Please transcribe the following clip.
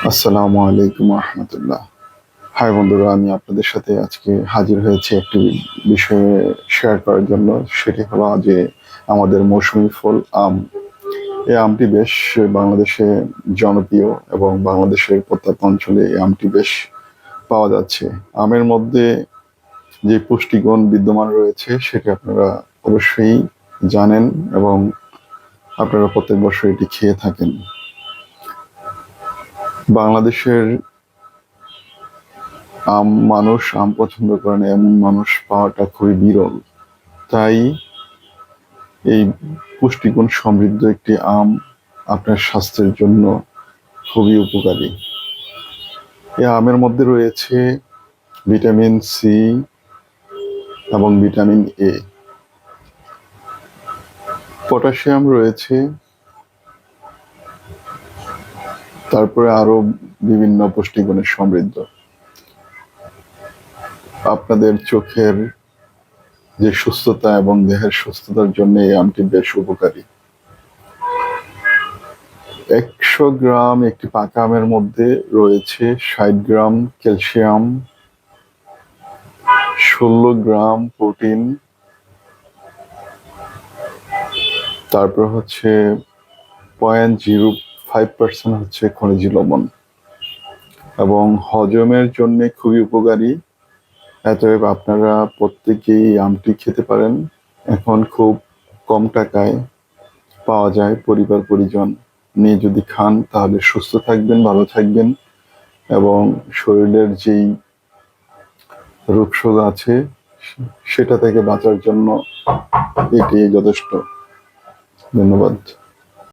আসসালামু আলাইকুম রহমতুল্লাহ। হাই বন্ধুরা, আমি আপনাদের সাথে আজকে হাজির হয়েছি একটি বিষয়ে শেয়ার করার জন্য। সেটি হলো যে আমাদের মৌসুমী ফল আম। এই আমটি বেশ বাংলাদেশে জনপ্রিয় এবং বাংলাদেশের প্রত্যন্ত অঞ্চলে এই আমটি বেশ পাওয়া যাচ্ছে। আমের মধ্যে যে পুষ্টিগুণ বিদ্যমান রয়েছে সেটি আপনারা অবশ্যই জানেন এবং আপনারা প্রত্যেক বছর এটি খেয়ে থাকেন। বাংলাদেশের আম পছন্দ করে না এমন মানুষ পাওয়াটা খুবই বিরল। তাই এই পুষ্টিগুণ সমৃদ্ধ একটি আম আপনার স্বাস্থ্যের জন্য খুবই উপকারী। এই আমের মধ্যে রয়েছে ভিটামিন সি এবং ভিটামিন এ, পটাশিয়াম রয়েছে, তারপরে আরো বিভিন্ন পুষ্টিগুণে সমৃদ্ধ। আপনাদের চোখের যে সুস্থতা এবং দেহের সুস্থতার জন্য এই আমটি বেশ উপকারী। 100 গ্রাম একটি পাকা আমের মধ্যে রয়েছে 60 গ্রাম ক্যালসিয়াম, 16 গ্রাম প্রোটিন, তারপর হচ্ছে 0.05% হচ্ছে খনিজ লবণ এবং হজমের জন্য খুবই উপকারী। অতএব আপনারা প্রত্যেকেই আমটি খেতে পারেন। এখন খুব কম টাকায় পাওয়া যায়। পরিবার পরিজন নিয়ে যদি খান তাহলে সুস্থ থাকবেন, ভালো থাকবেন এবং শরীরের যেই রোগশোক আছে সেটা থেকে বাঁচার জন্য এটি যথেষ্ট। ধন্যবাদ।